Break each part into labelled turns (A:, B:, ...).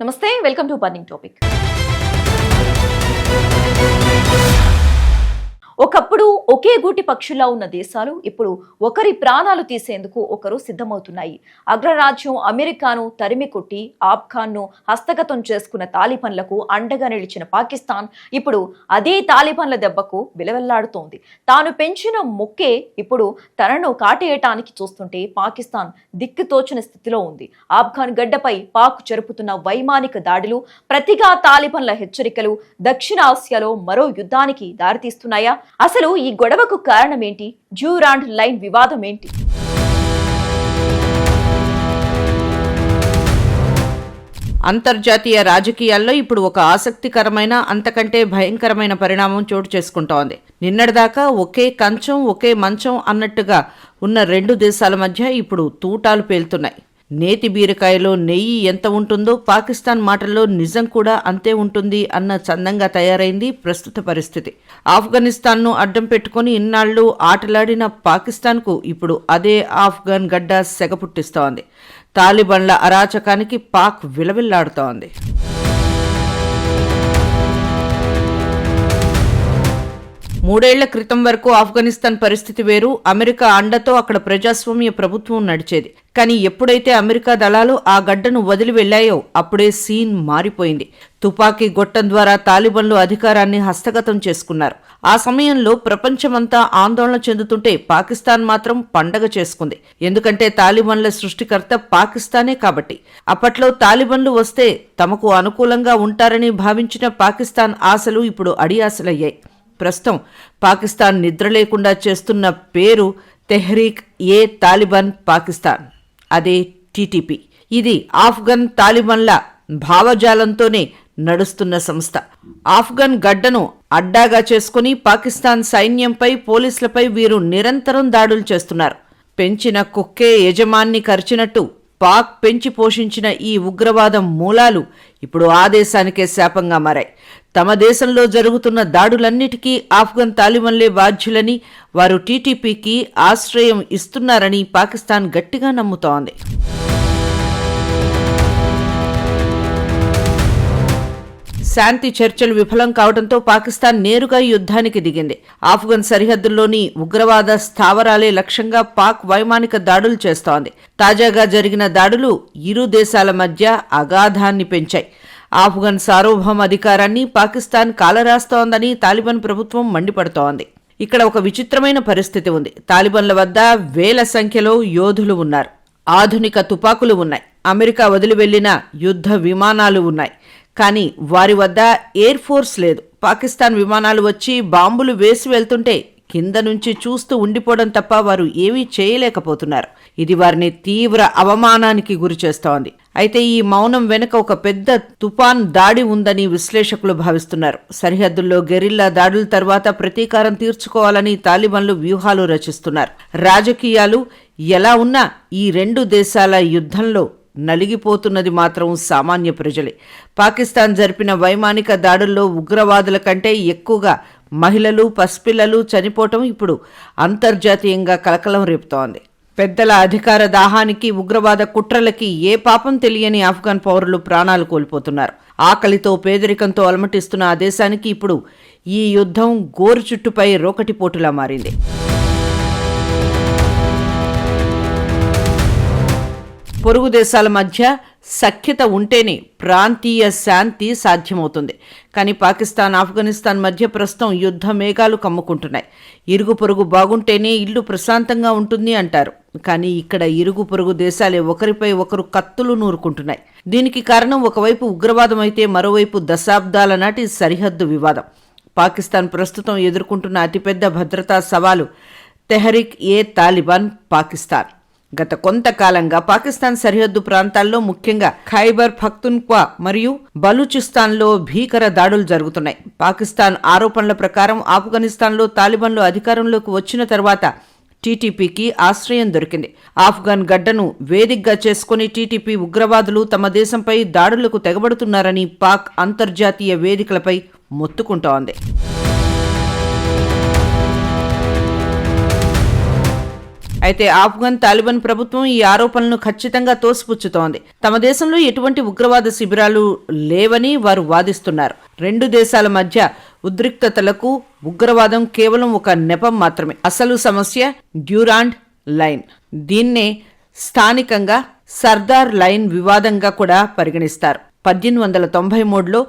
A: నమస్తే, welcome to burning topic. ఒకప్పుడు ఒకే గూటి పక్షుల్లా ఉన్న దేశాలు ఇప్పుడు ఒకరి ప్రాణాలు తీసేందుకు ఒకరు సిద్ధమవుతున్నాయి. అగ్రరాజ్యం అమెరికాను తరిమి కొట్టి ఆఫ్ఘాన్ను హస్తగతం చేసుకున్న తాలిబన్లకు అండగా నిలిచిన పాకిస్తాన్ ఇప్పుడు అదే తాలిబన్ల దెబ్బకు విలవెల్లాడుతోంది. తాను పెంచిన మొక్కే ఇప్పుడు తనను కాటేయటానికి చూస్తుంటే పాకిస్తాన్ దిక్కుతోచిన స్థితిలో ఉంది. ఆఫ్ఘాన్ గడ్డపై పాక్ జరుపుతున్న వైమానిక దాడులు, ప్రతిగా తాలిబన్ల హెచ్చరికలు దక్షిణ ఆసియాలో మరో యుద్ధానికి దారితీస్తున్నాయా? అసలు ఈ గొడవకు కారణమేంటి? డ్యూరాండ్ లైన్ వివాదం ఏంటి?
B: అంతర్జాతీయ రాజకీయాల్లో ఇప్పుడు ఒక ఆసక్తికరమైన, అంతకంటే భయంకరమైన పరిణామం చోటు చేసుకుంటోంది. నిన్నటిదాకా ఒకే కంచం ఒకే మంచం అన్నట్టుగా ఉన్న రెండు దేశాల మధ్య ఇప్పుడు తూటాలు పేలుతున్నాయి. నేతి బీరకాయలో నెయ్యి ఎంత ఉంటుందో పాకిస్తాన్ మాటల్లో నిజం కూడా అంతే ఉంటుంది అన్న చందంగా తయారైంది ప్రస్తుత పరిస్థితి. ఆఫ్ఘనిస్తాన్ను అడ్డం పెట్టుకుని ఇన్నాళ్లు ఆటలాడిన పాకిస్తాన్కు ఇప్పుడు అదే ఆఫ్ఘన్ గడ్డ సెగ పుట్టిస్తోంది. తాలిబన్ల అరాచకానికి పాక్ విలవిల్లాడుతోంది. మూడేళ్ల క్రితం వరకు ఆఫ్ఘనిస్తాన్ పరిస్థితి వేరు. అమెరికా అండతో అక్కడ ప్రజాస్వామ్య ప్రభుత్వం నడిచేది. కానీ ఎప్పుడైతే అమెరికా దళాలు ఆ గడ్డను వదిలి వెళ్లాయో అప్పుడే సీన్ మారిపోయింది. తుపాకీ గొట్టం ద్వారా తాలిబన్లు అధికారాన్ని హస్తగతం చేసుకున్నారు. ఆ సమయంలో ప్రపంచమంతా ఆందోళన చెందుతుంటే పాకిస్తాన్ మాత్రం పండగ చేసుకుంది. ఎందుకంటే తాలిబన్ల సృష్టికర్త పాకిస్తానే కాబట్టి. అప్పట్లో తాలిబన్లు వస్తే తమకు అనుకూలంగా ఉంటారని భావించిన పాకిస్తాన్ ఆశలు ఇప్పుడు అడియాసలయ్యాయి. ప్రస్తుతం పాకిస్తాన్ నిద్ర లేకుండా చేస్తున్న పేరు తెహ్రీక్ ఏ తాలిబాన్ పాకిస్తాన్, అదే టీటీపీ. ఇది ఆఫ్ఘన్ తాలిబన్ల భావజాలంతోనే నడుస్తున్న సంస్థ. ఆఫ్ఘన్ గడ్డను అడ్డాగా చేసుకుని పాకిస్తాన్ సైన్యంపై, పోలీసులపై వీరు నిరంతరం దాడులు చేస్తున్నారు. పెంచిన కుక్కే యజమాన్ని కరిచినట్టు పాక్ పెంచి పోషించిన ఈ ఉగ్రవాదం మూలాలు ఇప్పుడు ఆ దేశానికే శాపంగా మారాయి. తమ దేశంలో జరుగుతున్న దాడులన్నిటికీ ఆఫ్ఘన్ తాలిబన్లే బాధ్యులని, వారు టీటీపీకి ఆశ్రయం ఇస్తున్నారని పాకిస్తాన్ గట్టిగా నమ్ముతోంది. శాంతి చర్చలు విఫలం కావడంతో పాకిస్తాన్ నేరుగా యుద్ధానికి దిగింది. ఆఫ్ఘన్ సరిహద్దుల్లోని ఉగ్రవాద స్థావరాలే లక్ష్యంగా పాక్ వైమానిక దాడులు చేస్తోంది. తాజాగా జరిగిన దాడులు ఇరు దేశాల మధ్య అగాధాన్ని పెంచాయి. ఆఫ్ఘన్ సార్వభౌమ అధికారాన్ని పాకిస్తాన్ కాలరాస్తోందని తాలిబాన్ ప్రభుత్వం మండిపడుతోంది. ఇక్కడ ఒక విచిత్రమైన పరిస్థితి ఉంది. తాలిబాన్ల వద్ద వేల సంఖ్యలో యోధులు ఉన్నారు. ఆధునిక తుపాకులు ఉన్నాయి. అమెరికా వదిలి వెళ్లిన యుద్ధ విమానాలు ఉన్నాయి. కానీ వారి వద్ద ఎయిర్ ఫోర్స్ లేదు. పాకిస్తాన్ విమానాలు వచ్చి బాంబులు వేసి వెళ్తుంటే కింద నుంచి చూస్తూ ఉండిపోవడం తప్ప వారు ఏమీ చేయలేకపోతున్నారు. ఇది వారిని తీవ్ర అవమానానికి గురి చేస్తోంది. అయితే ఈ మౌనం వెనుక ఒక పెద్ద తుఫాన్ దాడి ఉందని విశ్లేషకులు భావిస్తున్నారు. సరిహద్దుల్లో గెరిల్లా దాడుల తర్వాత ప్రతీకారం తీర్చుకోవాలని తాలిబన్లు వ్యూహాలు రచిస్తున్నారు. రాజకీయాలు ఎలా ఉన్నా ఈ రెండు దేశాల యుద్ధంలో నలిగిపోతున్నది మాత్రం సామాన్య ప్రజలే. పాకిస్తాన్ జరిపిన వైమానిక దాడుల్లో ఉగ్రవాదుల కంటే ఎక్కువగా మహిళలు, పసిపిల్లలు చనిపోవటం ఇప్పుడు అంతర్జాతీయంగా కలకలం రేపుతోంది. పెద్దల అధికార దాహానికి, ఉగ్రవాద కుట్రలకి ఏ పాపం తెలియని ఆఫ్ఘన్ పౌరులు ప్రాణాలు కోల్పోతున్నారు. ఆకలితో, పేదరికంతో అలమటిస్తున్న ఆ దేశానికి ఇప్పుడు ఈ యుద్ధం గోరు చుట్టుపై రోకటిపోటులా మారింది. పొరుగు దేశాల మధ్య సఖ్యత ఉంటేనే ప్రాంతీయ శాంతి సాధ్యమవుతుంది. కానీ పాకిస్తాన్, ఆఫ్ఘనిస్తాన్ మధ్య ప్రస్తుతం యుద్ధ మేఘాలు కమ్ముకుంటున్నాయి. ఇరుగు పొరుగు బాగుంటేనే ఇల్లు ప్రశాంతంగా ఉంటుంది అంటారు. కానీ ఇక్కడ ఇరుగు పొరుగు దేశాలే ఒకరిపై ఒకరు కత్తులు నూరుకుంటున్నాయి. దీనికి కారణం ఒకవైపు ఉగ్రవాదం అయితే మరోవైపు దశాబ్దాల నాటి సరిహద్దు వివాదం. పాకిస్తాన్ ప్రస్తుతం ఎదుర్కొంటున్న అతిపెద్ద భద్రతా సవాలు తెహ్రీక్ ఏ తాలిబాన్ పాకిస్తాన్. గత కొంతకాలంగా పాకిస్తాన్ సరిహద్దు ప్రాంతాల్లో, ముఖ్యంగా ఖైబర్ పఖ్తూన్ఖ్వా మరియు బలూచిస్తాన్లో భీకర దాడులు జరుగుతున్నాయి. పాకిస్తాన్ ఆరోపణల ప్రకారం ఆఫ్ఘనిస్తాన్లో తాలిబాన్లు అధికారంలోకి వచ్చిన తర్వాత టీటీపీకి ఆశ్రయం దొరికింది. ఆఫ్ఘన్ గడ్డను వేదికగా చేసుకుని టీటీపీ ఉగ్రవాదులు తమ దేశంపై దాడులకు తెగబడుతున్నారని పాక్ అంతర్జాతీయ వేదికలపై మొత్తుకుంటోంది. అయితే ఆఫ్ఘన్ తాలిబాన్ ప్రభుత్వం ఈ ఆరోపణలను ఖచ్చితంగా తోసిపుచ్చుతోంది. తమ దేశంలో ఎటువంటి ఉగ్రవాద శిబిరాలు లేవని వారు వాదిస్తున్నారు. రెండు దేశాల మధ్య ఉద్రిక్తతలకు ఉగ్రవాదం కేవలం ఒక నెపం మాత్రమే. అసలు సమస్య డ్యూరాండ్ లైన్. దీన్నే స్థానికంగా సర్దార్ లైన్ వివాదంగా కూడా పరిగణిస్తారు. 1893లో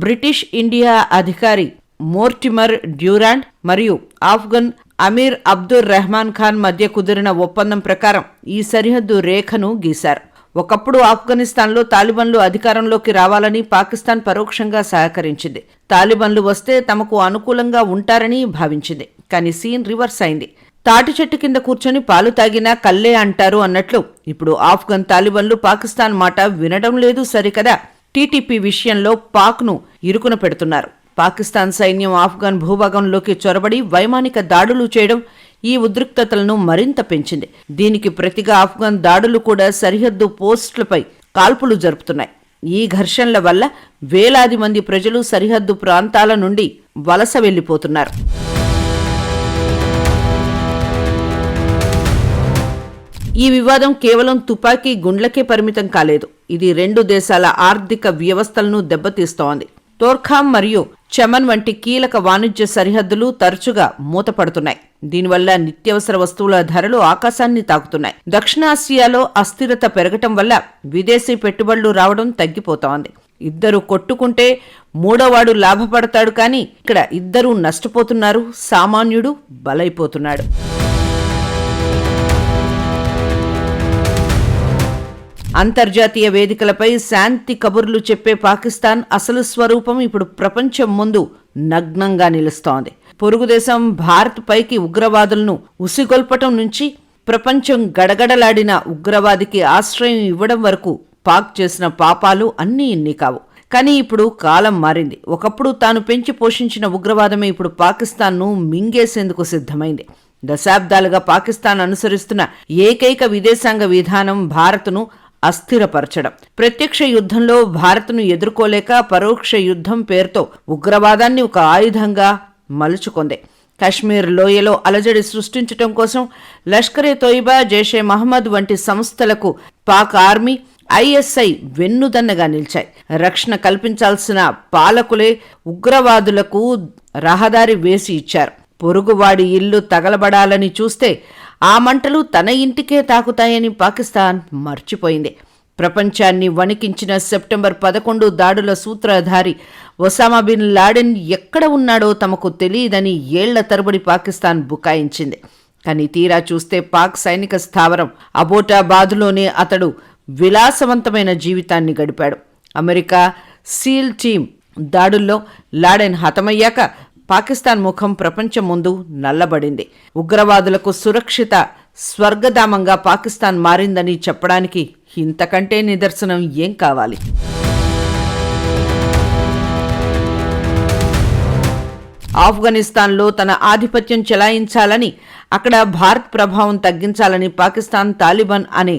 B: బ్రిటిష్ ఇండియా అధికారి మోర్టిమర్ డ్యూరాండ్ మరియు ఆఫ్ఘన్ అమీర్ అబ్దుర్ రెహమాన్ ఖాన్ మధ్య కుదిరిన ఒప్పందం ప్రకారం ఈ సరిహద్దు రేఖను గీశారు. ఒకప్పుడు ఆఫ్ఘనిస్తాన్లో తాలిబాన్లు అధికారంలోకి రావాలని పాకిస్తాన్ పరోక్షంగా సహకరించింది. తాలిబాన్లు వస్తే తమకు అనుకూలంగా ఉంటారని భావించింది. కానీ సీన్ రివర్స్ అయింది. తాటి చెట్టు కింద కూర్చొని పాలు తాగినా కల్లే అంటారు అన్నట్లు ఇప్పుడు ఆఫ్ఘన్ తాలిబాన్లు పాకిస్తాన్ మాట వినడం లేదు సరికదా. టీటీపీ విషయంలో పాక్ను ఇరుకున పెడుతున్నారు. పాకిస్తాన్ సైన్యం ఆఫ్ఘన్ భూభాగంలోకి చొరబడి వైమానిక దాడులు చేయడం ఈ ఉద్రిక్తతలను మరింత పెంచింది. దీనికి ప్రతిగా ఆఫ్ఘన్ దాడులు కూడా సరిహద్దు పోస్టులపై కాల్పులు జరుపుతున్నాయి. ఈ ఘర్షణల వల్ల వేలాది మంది ప్రజలు సరిహద్దు ప్రాంతాల నుండి వలస వెళ్లిపోతున్నారు. ఈ వివాదం కేవలం తుపాకీ గుండ్లకే పరిమితం కాలేదు. ఇది రెండు దేశాల ఆర్థిక వ్యవస్థలను దెబ్బతీస్తోంది. తోర్ఖామ్ మరియు చమన్ వంటి కీలక వాణిజ్య సరిహద్దులు తరచుగా మూతపడుతున్నాయి. దీనివల్ల నిత్యావసర వస్తువుల ధరలు ఆకాశాన్ని తాకుతున్నాయి. దక్షిణాసియాలో అస్థిరత పెరగటం వల్ల విదేశీ పెట్టుబడులు రావడం తగ్గిపోతోంది. ఇద్దరు కొట్టుకుంటే మూడోవాడు లాభపడతాడు, కానీ ఇక్కడ ఇద్దరూ నష్టపోతున్నారు. సామాన్యుడు బలైపోతున్నాడు. అంతర్జాతీయ వేదికలపై శాంతి కబుర్లు చెప్పే పాకిస్తాన్ అసలు స్వరూపం ఇప్పుడు ప్రపంచం ముందు నగ్నంగా నిలుస్తోంది. పొరుగుదేశం భారత్ పైకి ఉగ్రవాదులను ఉసిగొల్పటం నుంచి ప్రపంచం గడగడలాడిన ఉగ్రవాదికి ఆశ్రయం ఇవ్వడం వరకు పాక్ చేసిన పాపాలు అన్నీ ఇన్ని కావు. కానీ ఇప్పుడు కాలం మారింది. ఒకప్పుడు తాను పెంచి పోషించిన ఉగ్రవాదమే ఇప్పుడు పాకిస్తాన్ను మింగేసేందుకు సిద్ధమైంది. దశాబ్దాలుగా పాకిస్తాన్ అనుసరిస్తున్న ఏకైక విదేశాంగ విధానం భారత్ను అస్థిరపరచడం. ప్రత్యక్ష యుద్ధంలో భారత్ను ఎదుర్కోలేక పరోక్ష యుద్ధం పేరుతో ఉగ్రవాదాన్ని ఒక ఆయుధంగా మలుచుకుంది. కశ్మీర్ లోయలో అలజడి సృష్టించడం కోసం లష్కరే తోయిబా, జైషే మహమ్మద్ వంటి సంస్థలకు పాక్ ఆర్మీ, ఐఎస్ఐ వెన్నుదన్నగా నిలిచాయి. రక్షణ కల్పించాల్సిన పాలకులే ఉగ్రవాదులకు రహదారి వేసి ఇచ్చారు. పొరుగువాడి ఇల్లు తగలబడాలని చూస్తే ఆ మంటలు తన ఇంటికే తాకుతాయని పాకిస్తాన్ మర్చిపోయింది. ప్రపంచాన్ని వణికించిన సెప్టెంబర్ 11 దాడుల సూత్రధారి ఒసామా బిన్ లాడెన్ ఎక్కడ ఉన్నాడో తమకు తెలియదని ఏళ్ల తరబడి పాకిస్తాన్ బుకాయించింది. కానీ తీరా చూస్తే పాక్ సైనిక స్థావరం అబోటాబాద్లోనే అతడు విలాసవంతమైన జీవితాన్ని గడిపాడు. అమెరికా సీల్ టీం దాడుల్లో లాడెన్ హతమయ్యాక పాకిస్తాన్ ముఖం ప్రపంచం ముందు నల్లబడింది. ఉగ్రవాదులకు సురక్షిత స్వర్గధామంగా పాకిస్తాన్ మారిందని చెప్పడానికి ఇంతకంటే నిదర్శనం ఏం కావాలి? ఆఫ్ఘనిస్తాన్లో తన ఆధిపత్యం చెలాయించాలని, అక్కడ భారత్ ప్రభావం తగ్గించాలని పాకిస్తాన్ తాలిబాన్ అనే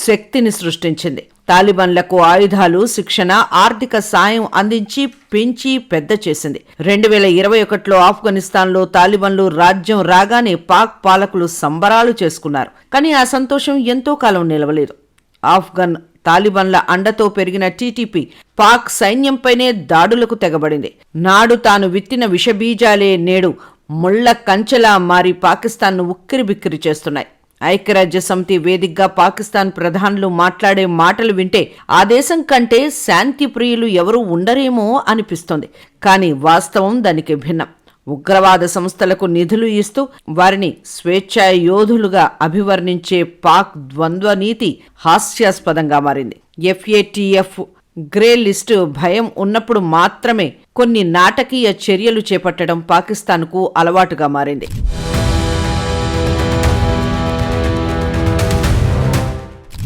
B: శక్తిని సృష్టించింది. తాలిబాన్లకు ఆయుధాలు, శిక్షణ, ఆర్థిక సాయం అందించి పెంచి పెద్ద చేసింది. 2021లో ఆఫ్ఘనిస్తాన్లో తాలిబాన్లు రాజ్యం రాగానే పాక్ పాలకులు సంబరాలు చేసుకున్నారు. కానీ ఆ సంతోషం ఎంతో కాలం నిలవలేదు. ఆఫ్ఘన్ తాలిబాన్ల అండతో పెరిగిన టీటీపీ పాక్ సైన్యంపైనే దాడులకు తెగబడింది. నాడు తాను విత్తిన విషబీజాలే నేడు ముళ్ల కంచెలా మారి పాకిస్తాన్ను ఉక్కిరిబిక్కిరి చేస్తున్నాయి. ఐక్యరాజ్య సమితి వేదికగా పాకిస్తాన్ ప్రధానులు మాట్లాడే మాటలు వింటే ఆ దేశం కంటే శాంతి ప్రియులు ఎవరూ ఉండరేమో అనిపిస్తోంది. కానీ వాస్తవం దానికి భిన్నం. ఉగ్రవాద సంస్థలకు నిధులు ఇస్తూ వారిని స్వేచ్ఛా యోధులుగా అభివర్ణించే పాక్ ద్వంద్వ నీతి హాస్యాస్పదంగా మారింది. FATF గ్రే లిస్టు భయం ఉన్నప్పుడు మాత్రమే కొన్ని నాటకీయ చర్యలు చేపట్టడం పాకిస్తాన్కు అలవాటుగా మారింది.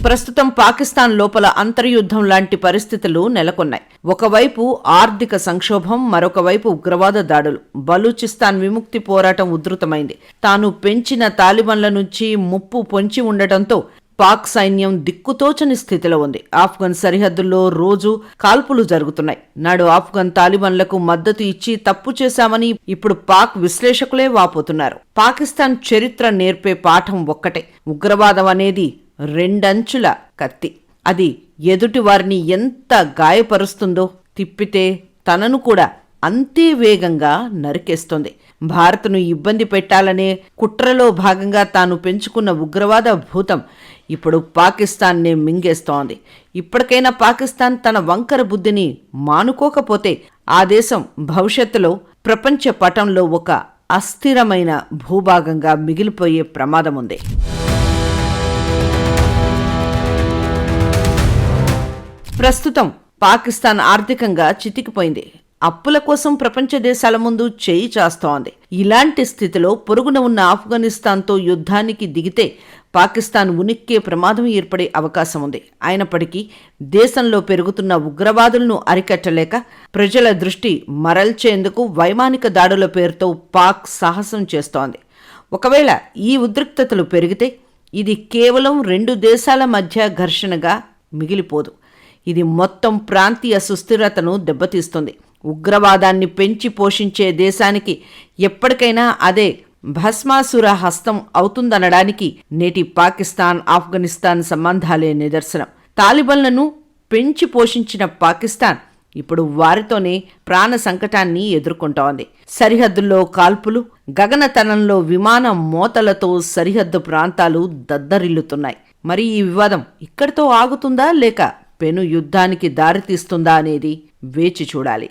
B: ప్రస్తుతం పాకిస్తాన్ లోపల అంతర్యుద్ధం లాంటి పరిస్థితులు నెలకొన్నాయి. ఒకవైపు ఆర్థిక సంక్షోభం, మరొక వైపు ఉగ్రవాద దాడులు. బలూచిస్తాన్ విముక్తి పోరాటం ఉధృతమైంది. తాను పెంచిన తాలిబాన్ల నుంచి ముప్పు పొంచి ఉండటంతో పాక్ సైన్యం దిక్కుతోచని స్థితిలో ఉంది. ఆఫ్ఘన్ సరిహద్దుల్లో రోజు కాల్పులు జరుగుతున్నాయి. నాడు ఆఫ్ఘన్ తాలిబాన్లకు మద్దతు ఇచ్చి తప్పు చేశామని ఇప్పుడు పాక్ విశ్లేషకులే వాపోతున్నారు. పాకిస్తాన్ చరిత్ర నేర్పే పాఠం ఒక్కటే: ఉగ్రవాదం అనేది రెండంచుల కత్తి. అది ఎదుటి వారిని ఎంత గాయపరుస్తుందో, తిప్పితే తనను కూడా అంతే వేగంగా నరికేస్తుంది. భారత్ను ఇబ్బంది పెట్టాలనే కుట్రలో భాగంగా తాను పెంచుకున్న ఉగ్రవాద భూతం ఇప్పుడు పాకిస్తాన్నే మింగేస్తోంది. ఇప్పటికైనా పాకిస్తాన్ తన వంకర బుద్ధిని మానుకోకపోతే ఆ దేశం భవిష్యత్తులో ప్రపంచ పటంలో ఒక అస్థిరమైన భూభాగంగా మిగిలిపోయే ప్రమాదం ఉంది. ప్రస్తుతం పాకిస్తాన్ ఆర్థికంగా చితికిపోయింది. అప్పుల కోసం ప్రపంచ దేశాల ముందు చేయి చాస్తోంది. ఇలాంటి స్థితిలో పొరుగున ఉన్న ఆఫ్ఘనిస్తాన్తో యుద్ధానికి దిగితే పాకిస్తాన్ ఉనిక్కే ప్రమాదం ఏర్పడే అవకాశం ఉంది. అయినప్పటికీ దేశంలో పెరుగుతున్న ఉగ్రవాదులను అరికట్టలేక ప్రజల దృష్టి మరల్చేందుకు వైమానిక దాడుల పేరుతో పాక్ సాహసం చేస్తోంది. ఒకవేళ ఈ ఉద్రిక్తతలు పెరిగితే ఇది కేవలం రెండు దేశాల మధ్య ఘర్షణగా మిగిలిపోదు. ఇది మొత్తం ప్రాంతీయ సుస్థిరతను దెబ్బతీస్తుంది. ఉగ్రవాదాన్ని పెంచి పోషించే దేశానికి ఎప్పటికైనా అదే భస్మాసుర హస్తం అవుతుందనడానికి నేటి పాకిస్తాన్ ఆఫ్ఘనిస్తాన్ సంబంధాలే నిదర్శనం. తాలిబాన్లను పెంచి పోషించిన పాకిస్తాన్ ఇప్పుడు వారితోనే ప్రాణ సంకటాన్ని ఎదుర్కొంటోంది. సరిహద్దుల్లో కాల్పులు, గగనతలంలో విమాన మోతలతో సరిహద్దు ప్రాంతాలు దద్దరిల్లుతున్నాయి. మరి ఈ వివాదం ఇక్కడితో ఆగుతుందా లేక పెను యుద్ధానికి దారితీస్తుందా అనేది వేచి చూడాలి.